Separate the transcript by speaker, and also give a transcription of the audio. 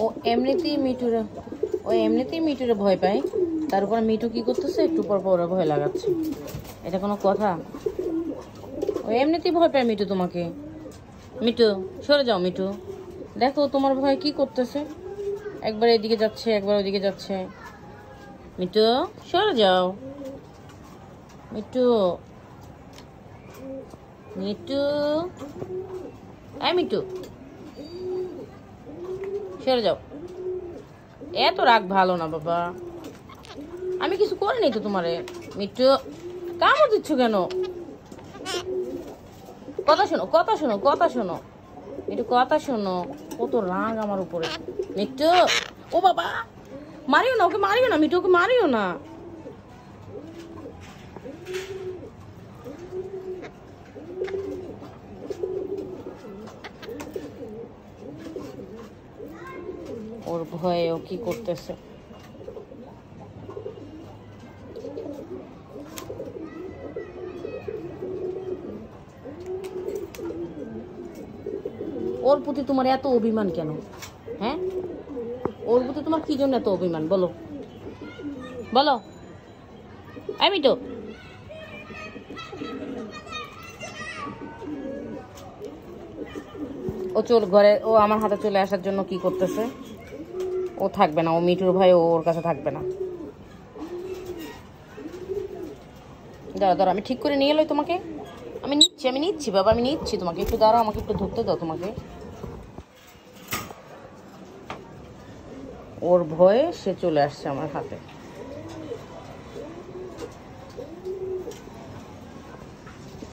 Speaker 1: ও এমনিতেই মিঠুরে ভয় পায়, তার উপর মিঠু কি করতেছে, একটু পর পর ভয় লাগাচ্ছে। এটা কোনো কথা? ও এমনিতেই ভয় পায় মিঠু তোমাকে। মিঠু সরে যাও। মিঠু দেখো তোমার ভয় কি করতেছে, একবার এদিকে যাচ্ছে একবার ওদিকে যাচ্ছে। মিঠু সরে যাও। মিঠু মিঠু মিঠু সরে যাও। এত রাগ ভালো না বাবা, আমি কিছু করিনি তো তোমারে। মিঠু কামড় দিচ্ছ কেন? কথা শোনো কথা শোনো কথা শোনো একটু কথা শোনো। কত রাগ আমার উপরে। মিঠু ও বাবা, মারিও না ওকে, মারিও না মিঠু, ওকে মারিও না। ওর ভয়ে ও কি করতেছে। ওর প্রতি তোমার এত অভিমান কেন? হ্যাঁ, ওর প্রতি তোমার কি জন্য এত অভিমান বলো বলো। আমি তো ঘরে ও আমার হাতে চলে আসার জন্য কি করতেছে। ও থাকবে না, ও মিঠুর ভাই ওর কাছে থাকবে না। দাঁড়া দাঁড়া, আমি ঠিক করে নিয়ে এলোই তোমাকে। আমি নিচ্ছি বাবা, আমি নিচ্ছি তোমাকে। একটু দাঁড়াও, আমাকে একটু ধরতে দাও তোমাকে। ওর ভয়ে সে চলে আসছে আমার হাতে।